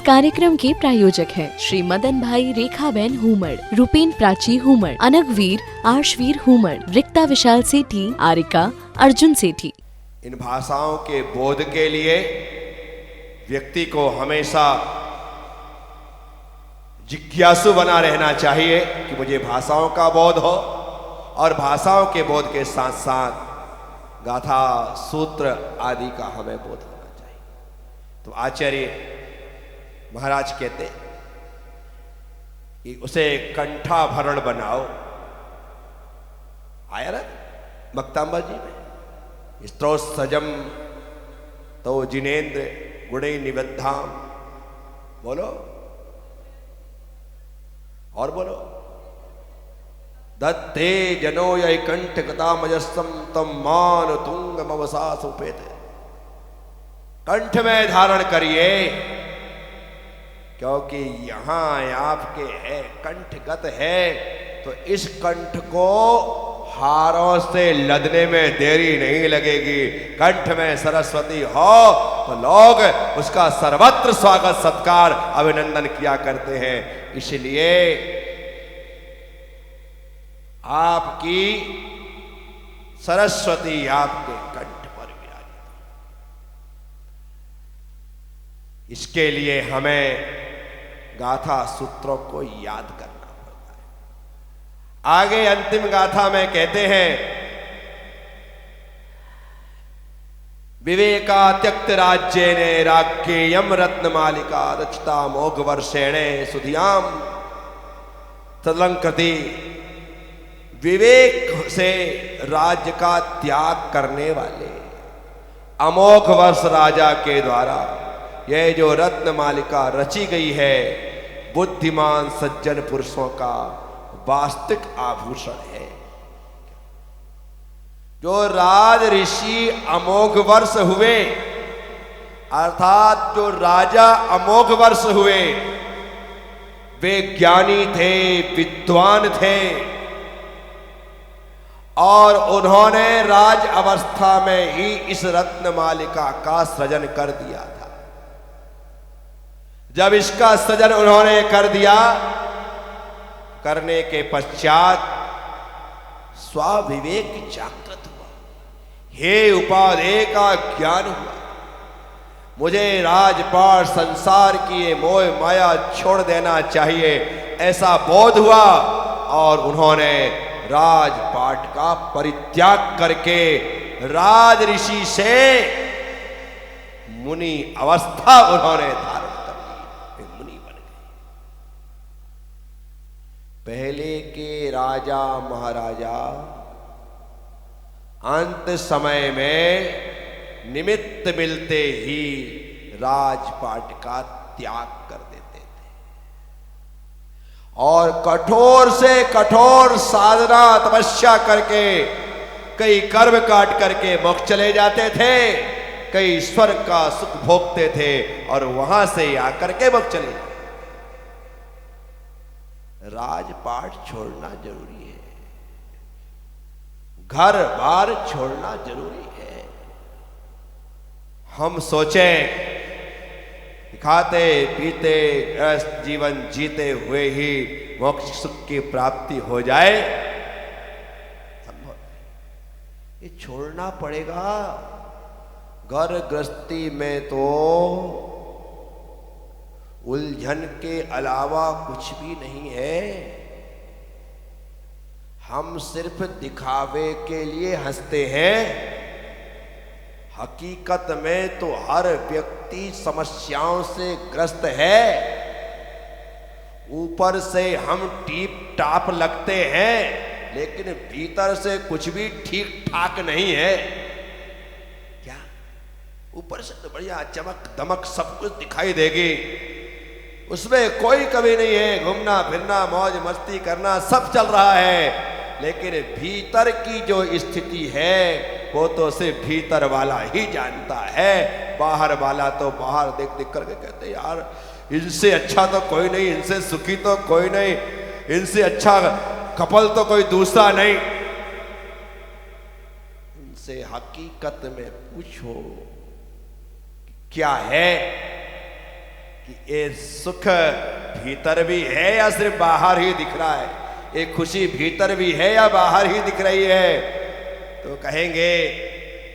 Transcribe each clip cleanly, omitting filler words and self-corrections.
कार्यक्रम के प्रायोजक हैं श्री मदन भाई रेखाबेन हुमड़, रूपेन प्राची हुमड़, अनगवीर आर्शवीर हुमड़, रिक्ता विशाल सेठी, आरिका अर्जुन सेठी। इन भाषाओं के बोध के लिए व्यक्ति को हमेशा जिज्ञासु बना रहना चाहिए कि मुझे भाषाओं का बोध हो, और भाषाओं के बोध के साथ साथ गाथा सूत्र आदि का हमें बोध होना चाहिए। तो आचार्य महाराज कहते कि उसे कंठाभरण बनाओ। आया ना मक्तांबा जी में, स्त्रो सजम तो जिनेन्द्र गुणे निबद्धाम। बोलो और बोलो। दत्ते जनो य कंठ कथा मजस्सम तम मान तुंग मवसा सुपेत। कंठ में धारण करिए, क्योंकि यहां आपके है कंठगत है, तो इस कंठ को हारों से लदने में देरी नहीं लगेगी। कंठ में सरस्वती हो तो लोग उसका सर्वत्र स्वागत सत्कार अभिनंदन किया करते हैं। इसलिए आपकी सरस्वती आपके कंठ पर विराजित। इसके लिए हमें गाथा सूत्रों को याद करना पड़ता है। आगे अंतिम गाथा में कहते हैं, विवेका त्यक्त राज्ये ने राज्ञेयम रत्नमालिका रचिता मोघ वर्षेणे सुधियाम तदलंकृति। विवेक से राज्य का त्याग करने वाले अमोघ वर्ष राजा के द्वारा यह जो रत्न मालिका रची गई है, बुद्धिमान सज्जन पुरुषों का वास्तविक आभूषण है। जो राज ऋषि अमोघ वर्ष हुए, अर्थात जो राजा अमोघ वर्ष हुए, वे ज्ञानी थे, विद्वान थे, और उन्होंने राज अवस्था में ही इस रत्न मालिका का सृजन कर दिया था। जब इसका सृजन उन्होंने कर दिया, करने के पश्चात स्वाविवेक जागृत हुआ, हे उपाधेय का ज्ञान हुआ, मुझे राजपाट संसार की ये मोह माया छोड़ देना चाहिए, ऐसा बोध हुआ। और उन्होंने राजपाट का परित्याग करके राज ऋषि से मुनि अवस्था उन्होंने धारण कर ली, मुनि बन गए। पहले के राजा महाराजा अंत समय में निमित्त मिलते ही राजपाट का त्याग कर देते थे, और कठोर से कठोर साधना तपस्या करके, कई कर्म काट करके मोक्ष चले जाते थे, कई स्वर्ग का सुख भोगते थे, और वहां से आकर के मोक्ष चले जाते। राजपाट छोड़ना जरूरी है, घर बार छोड़ना जरूरी है। हम सोचें खाते पीते गृहस्थ जीवन जीते हुए ही मोक्ष सुख की प्राप्ति हो जाए, संभव ये छोड़ना पड़ेगा। घर गृहस्थी में तो उलझन के अलावा कुछ भी नहीं है। हम सिर्फ दिखावे के लिए हंसते हैं, हकीकत में तो हर व्यक्ति समस्याओं से ग्रस्त है। ऊपर से हम टीप टाप लगते हैं, लेकिन भीतर से कुछ भी ठीक ठाक नहीं है। क्या ऊपर से तो बढ़िया चमक दमक सब कुछ दिखाई देगी, उसमें कोई कमी नहीं है, घूमना फिरना मौज मस्ती करना सब चल रहा है, लेकिन भीतर की जो स्थिति है वो तो सिर्फ भीतर वाला ही जानता है। बाहर वाला तो बाहर देख देख करके कहते यार इनसे अच्छा तो कोई नहीं, इनसे सुखी तो कोई नहीं, इनसे अच्छा कपल तो कोई दूसरा नहीं। इनसे हकीकत में पूछो क्या है, कि ये सुख भीतर भी है या सिर्फ बाहर ही दिख रहा है, ये खुशी भीतर भी है या बाहर ही दिख रही है। तो कहेंगे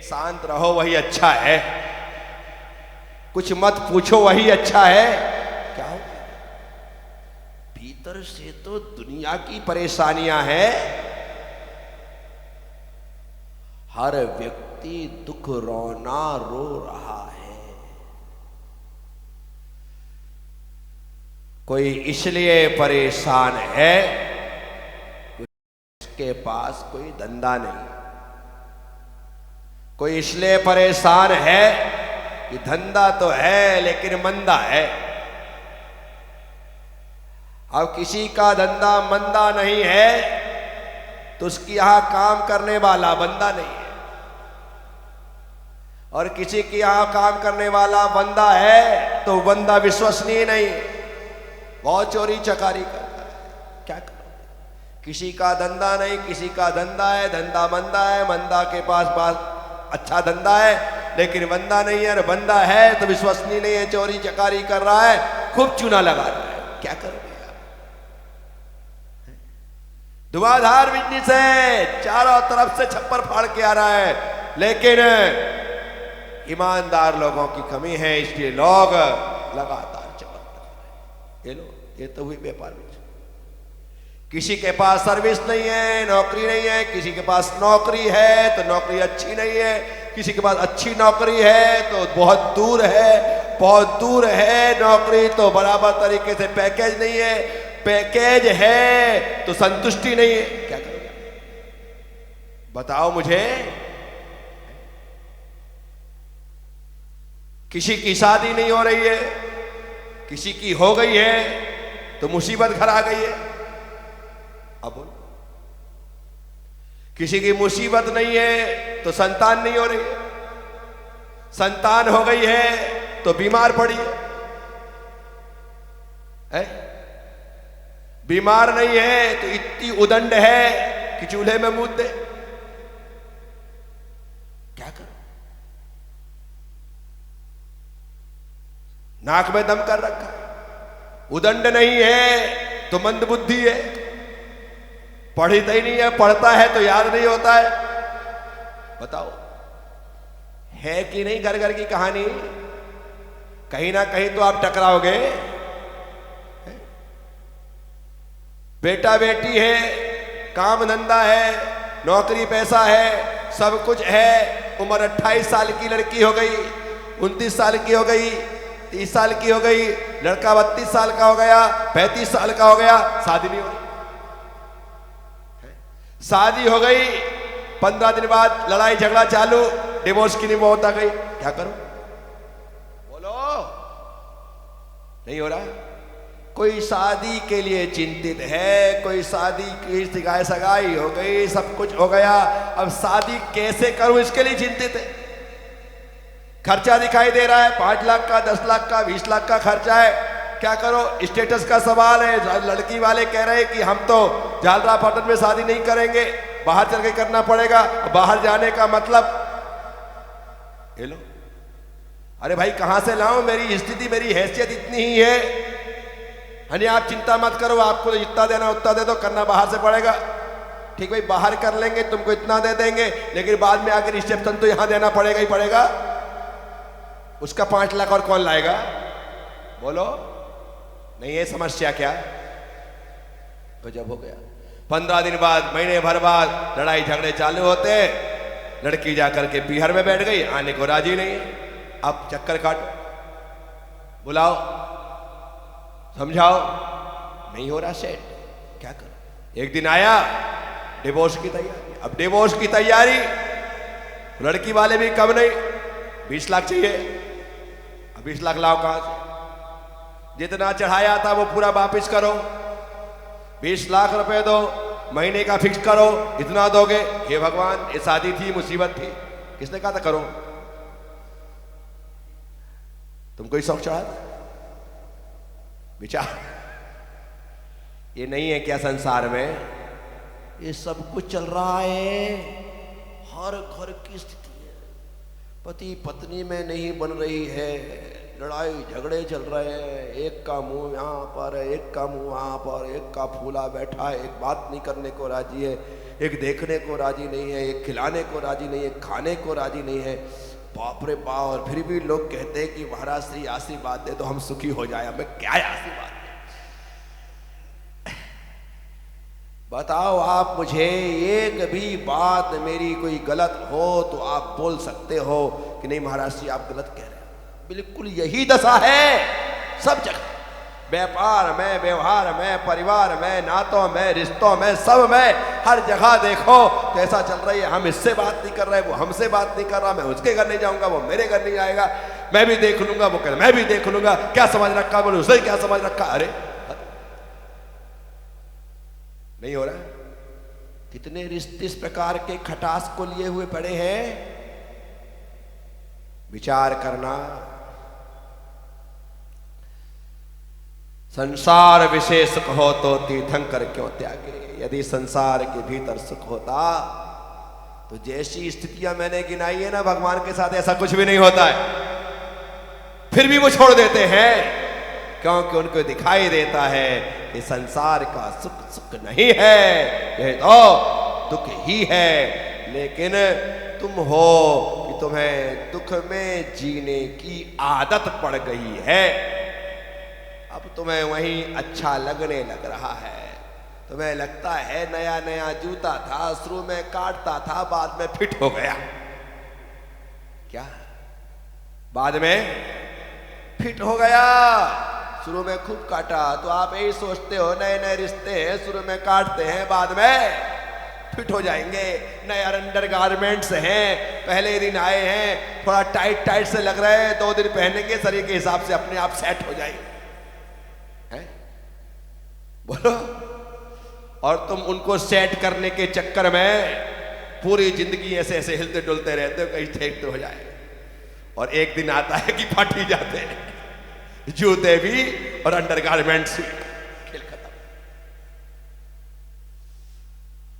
शांत रहो वही अच्छा है, कुछ मत पूछो वही अच्छा है। क्या हो भीतर से तो दुनिया की परेशानियां हैं। हर व्यक्ति दुख रोना रो रहा है। कोई इसलिए परेशान है उसके पास कोई धंधा नहीं, कोई इसलिए परेशान है कि धंधा तो है लेकिन मंदा है। अब किसी का धंधा मंदा नहीं है तो उसकी यहां काम करने वाला बंदा नहीं है, और किसी के यहां काम करने वाला बंदा है तो बंदा विश्वसनीय नहीं है, बहुत चोरी चकारी करता है। क्या करो, किसी का धंधा नहीं, किसी का धंधा है, धंधा मंदा है, मंदा के पास अच्छा धंधा है लेकिन बंदा नहीं है, और बंदा है तो विश्वसनीय नहीं है, चोरी चकारी कर रहा है, खूब चूना लगा रहा है। क्या करोगे आप? धुआंधार बिजनेस है, चारों तरफ से छप्पर फाड़ के आ रहा है, लेकिन ईमानदार लोगों की कमी है, इसलिए लोग लगातार चमकते हैं। ये लो, ये तो हुई व्यापार में। किसी के पास सर्विस नहीं है, नौकरी नहीं है, किसी के पास नौकरी है तो नौकरी अच्छी नहीं है, किसी के पास अच्छी नौकरी है तो बहुत दूर है, बहुत दूर है नौकरी तो बराबर तरीके से पैकेज नहीं है, पैकेज है तो संतुष्टि नहीं है। क्या करोगे बताओ मुझे? किसी की शादी नहीं हो रही है, किसी की हो गई है तो मुसीबत घर आ गई है। अब किसी की मुसीबत नहीं है तो संतान नहीं हो रही है, संतान हो गई है तो बीमार पड़ी है? बीमार नहीं है तो इतनी उदंड है कि चूल्हे में मूत दे। क्या करो? नाक में दम कर रखा है। उदंड नहीं है तो मंद बुद्धि है, पढ़ता ही नहीं है, पढ़ता है तो याद नहीं होता है। बताओ है कि नहीं घर घर की कहानी? कहीं ना कहीं तो आप टकराओगे। बेटा बेटी है, काम धंधा है, नौकरी पैसा है, सब कुछ है, उम्र 28 साल की लड़की हो गई, 29 साल की हो गई, 30 साल की हो गई, लड़का 32 साल का हो गया, 35 साल का हो गया, शादी नहीं हो रही। शादी हो गई, 15 दिन बाद लड़ाई झगड़ा चालू, डिवोर्स की नौबत आ गई। क्या करो? बोलो, नहीं हो रहा। कोई शादी के लिए चिंतित है, कोई शादी की सगाई हो गई, सब कुछ हो गया, अब शादी कैसे करूं इसके लिए चिंतित है। खर्चा दिखाई दे रहा है, 5 लाख का, 10 लाख का, 20 लाख का खर्चा है। क्या करो? स्टेटस का सवाल है। लड़की वाले कह रहे हैं कि हम तो झालरापाटन में शादी नहीं करेंगे, बाहर चल के करना पड़ेगा। बाहर जाने का मतलब ये लो, अरे भाई कहां से लाऊं? मेरी स्थिति, मेरी हैसियत इतनी ही है। यानी आप चिंता मत करो, आपको तो जितना देना उतना दे दो, करना बाहर से पड़ेगा। ठीक भाई, बाहर कर लेंगे, तुमको इतना दे देंगे, लेकिन बाद में आकर रिसेप्शन तो यहां देना पड़ेगा ही पड़ेगा। उसका 5 लाख और कौन लाएगा? बोलो, नहीं है समस्या क्या? तो जब हो गया 15 दिन बाद, महीने भर बाद लड़ाई झगड़े चालू होते, लड़की जाकर के पीहर में बैठ गई, आने को राजी नहीं है। अब चक्कर काटो, बुलाओ, समझाओ, नहीं हो रहा सेट। क्या करो? एक दिन आया, डिवोर्स की तैयारी। अब डिवोर्स की तैयारी, लड़की वाले भी कम नहीं, 20 लाख चाहिए। अब 20 लाख लाओ कहां से? जितना चढ़ाया था वो पूरा वापिस करो, 20 लाख रुपए दो, महीने का फिक्स करो, इतना दोगे। हे भगवान, ये शादी थी, मुसीबत थी, किसने कहा था करो? तुम कोई शौक चढ़ा? विचार ये नहीं है क्या संसार में? ये सब कुछ चल रहा है, हर घर की स्थिति है। पति पत्नी में नहीं बन रही है, लड़ाई झगड़े चल रहे हैं, एक का मुंह यहाँ पर है, एक का मुंह वहाँ पर, एक का फूला बैठा है, एक बात नहीं करने को राजी है, एक देखने को राजी नहीं है, एक खिलाने को राजी नहीं है, खाने को राजी नहीं है। बाप रे बाप। और फिर भी लोग कहते हैं कि महाराज श्री आशीर्वाद दे तो हम सुखी हो जाए। हमें क्या आशीर्वाद दे? बताओ आप मुझे, एक भी बात मेरी कोई गलत हो तो आप बोल सकते हो कि नहीं महाराज जी आप गलत कह रहे हैं। बिल्कुल यही दशा है सब जगह, व्यापार में, व्यवहार में, परिवार में, नातों में, रिश्तों में, सब में, हर जगह देखो तो ऐसा चल रही है। हम इससे बात नहीं कर रहे, वो हमसे बात नहीं कर रहा, मैं उसके घर नहीं जाऊंगा, वो मेरे घर नहीं आएगा, मैं भी देख लूंगा, वो कह मैं भी देख लूंगा, क्या समझ रखा, बोले उसने क्या समझ रखा। अरे नहीं हो रहा। कितने रिश्ते इस प्रकार के खटास को लिए हुए पड़े हैं। विचार करना। संसार विषय सुख हो तो तीर्थंकर क्यों त्यागे। यदि संसार के भीतर सुख होता तो जैसी स्थितियां मैंने गिनाई है ना, भगवान के साथ ऐसा कुछ भी नहीं होता है। फिर भी वो छोड़ देते हैं क्योंकि उनको दिखाई देता है कि संसार का सुख सुख नहीं है, यह तो दुख ही है। लेकिन तुम हो कि तुम्हें दुख में जीने की आदत पड़ गई है। अब तुम्हें वहीं अच्छा लगने लग रहा है। तुम्हें लगता है नया नया जूता था, शुरू में काटता था, बाद में फिट हो गया। क्या बाद में फिट हो गया? शुरू में खूब काटा। तो आप यही सोचते हो नए नए रिश्ते हैं, शुरू में काटते हैं, बाद में फिट हो जाएंगे। नए अंडर गारमेंट्स हैं, पहले दिन आए हैं, थोड़ा टाइट टाइट से लग रहे हैं, 2 दिन पहनेंगे, शरीर के हिसाब से अपने आप सेट हो जाएंगे। हैं? बोलो। और तुम उनको सेट करने के चक्कर में पूरी जिंदगी ऐसे ऐसे हिलते डुलते रहते हो, कहीं ठीक तो हो जाए। और एक दिन आता है कि फट ही जाते हैं जूते भी और अंडरगारमेंट्स भी। खेल खत्म।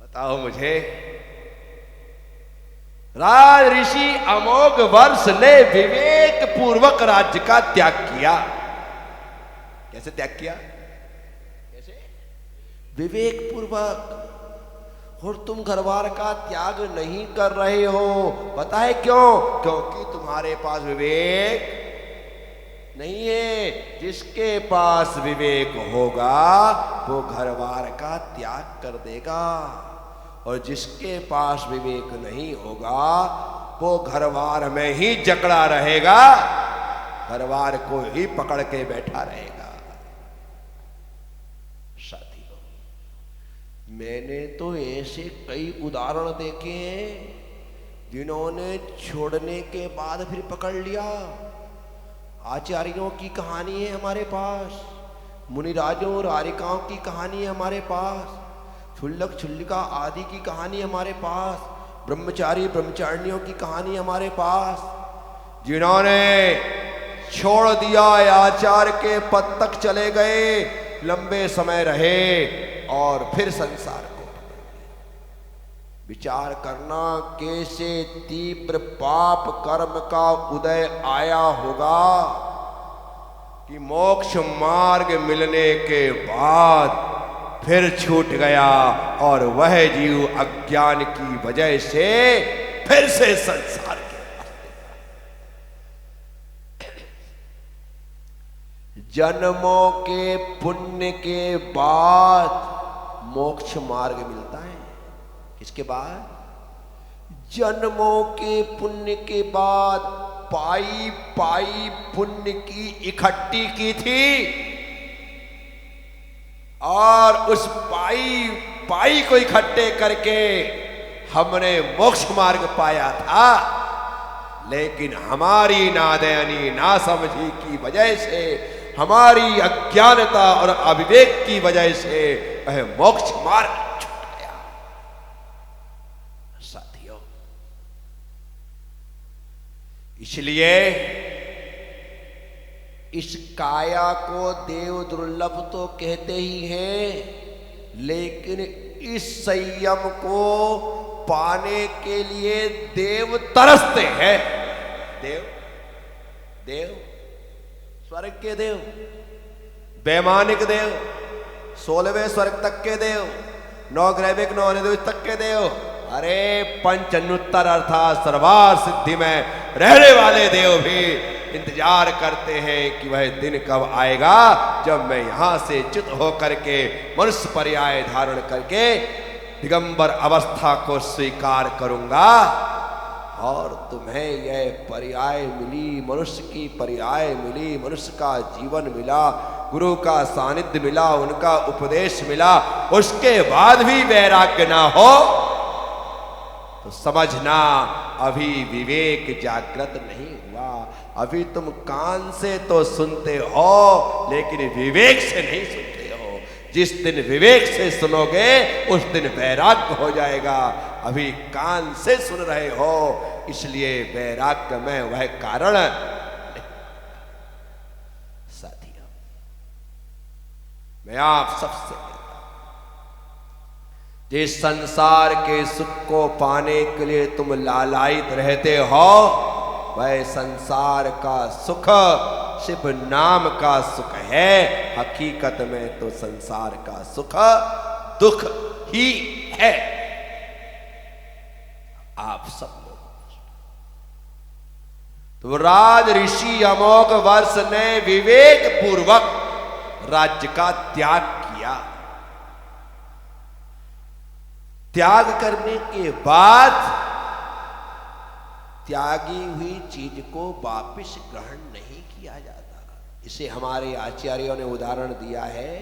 बताओ मुझे, राज ऋषि अमोघ वर्ष ने विवेक पूर्वक राज्य का त्याग किया। कैसे त्याग किया? कैसे? विवेक पूर्वक। और तुम घरबार का त्याग नहीं कर रहे हो। पता है क्यों? क्योंकि तुम्हारे पास विवेक नहीं है। जिसके पास विवेक होगा वो घरबार का त्याग कर देगा, और जिसके पास विवेक नहीं होगा वो घरबार में ही जकड़ा रहेगा, घरबार को ही पकड़ के बैठा रहेगा। साथियों, मैंने तो ऐसे कई उदाहरण देखे हैं जिन्होंने छोड़ने के बाद फिर पकड़ लिया। आचार्यों की कहानी है हमारे पास, मुनिराजों और आरिकाओं की कहानी है हमारे पास, क्षुल्लक क्षुल्लिका आदि की कहानी हमारे पास, ब्रह्मचारी ब्रह्मचारिणियों की कहानी हमारे पास, जिन्होंने छोड़ दिया, आचार्य के पद तक चले गए, लंबे समय रहे और फिर संसार को विचार करना कैसे तीव्र पाप कर्म का उदय आया होगा कि मोक्ष मार्ग मिलने के बाद फिर छूट गया, और वह जीव अज्ञान की वजह से फिर से संसार के रास्ते पर। जन्मों के पुण्य के बाद मोक्ष मार्ग मिलता है। किसके बाद? जन्मों के पुण्य के बाद। पाई पाई पुण्य की इकट्ठी की थी, और उस पाई पाई को इकट्ठे करके हमने मोक्ष मार्ग पाया था। लेकिन हमारी नादानी नासमझी की वजह से, हमारी अज्ञानता और अविवेक की वजह से वह मोक्ष मार्ग छूट गया। साथियों, इसलिए इस काया को देव दुर्लभ तो कहते ही हैं, लेकिन इस संयम को पाने के लिए देव तरसते हैं। देव देव स्वर्ग के देव, वैमानिक देव, 16वें स्वर्ग तक के देव, 9 ग्रैविक 9 निदेश तक के देव, अरे पंचनुत्तर अर्थात सर्वार सिद्धि में रहने वाले देव भी इंतजार करते हैं कि वह दिन कब आएगा जब मैं यहां से च्युत होकर के मनुष्य पर्याय धारण करके दिगंबर अवस्था को स्वीकार करूंगा और तुम्हें यह पर्याय मिली, मनुष्य की पर्याय मिली, मनुष्य का जीवन मिला, गुरु का सानिध्य मिला, उनका उपदेश मिला, उसके बाद भी वैराग्य ना हो तो समझना अभी विवेक जागृत नहीं हुआ। अभी तुम कान से तो सुनते हो लेकिन विवेक से नहीं सुनते हो। जिस दिन विवेक से सुनोगे उस दिन वैराग्य हो जाएगा। अभी कान से सुन रहे हो इसलिए वैराग्य में वह कारण साथियों, मैं आप सबसे जिस संसार के सुख को पाने के लिए तुम लालायित रहते हो वह संसार का सुख सिर्फ नाम का सुख है। हकीकत में तो संसार का सुख दुख ही है। आप सब लोग तो राज ऋषि अमोघ वर्ष ने विवेक पूर्वक राज्य का त्याग किया। त्याग करने के बाद त्यागी हुई चीज को वापस ग्रहण नहीं किया जाता। इसे हमारे आचार्यों ने उदाहरण दिया है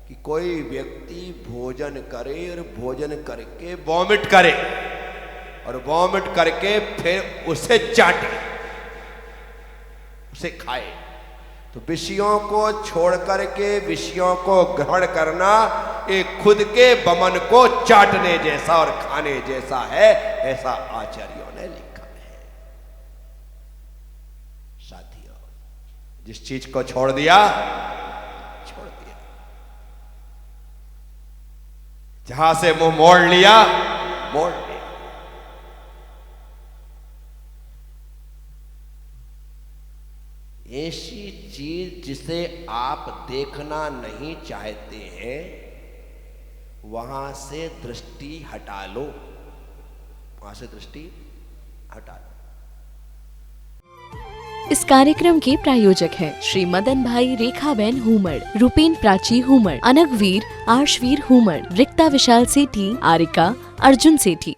कि कोई व्यक्ति भोजन करे और भोजन करके वॉमिट करे और वॉमिट करके फिर उसे चाटे, उसे खाए, तो विषयों को छोड़ करके विषयों को ग्रहण करना एक खुद के बमन को चाटने जैसा और खाने जैसा है, ऐसा आचार्यों ने लिखा है। साथियों, जिस चीज को छोड़ दिया छोड़ दिया, जहां से मुंह मोड़ लिया मोड़ लिया। ऐसी चीज जिसे आप देखना नहीं चाहते हैं वहां से दृष्टि हटा लो, वहां से दृष्टि हटा लो। इस कार्यक्रम के प्रायोजक हैं श्री मदन भाई रेखाबेन हुमड़, रूपेन प्राची हुमड़, अनगवीर आर्शवीर हुमड़, रिक्ता विशाल सेठी, आरिका अर्जुन सेठी।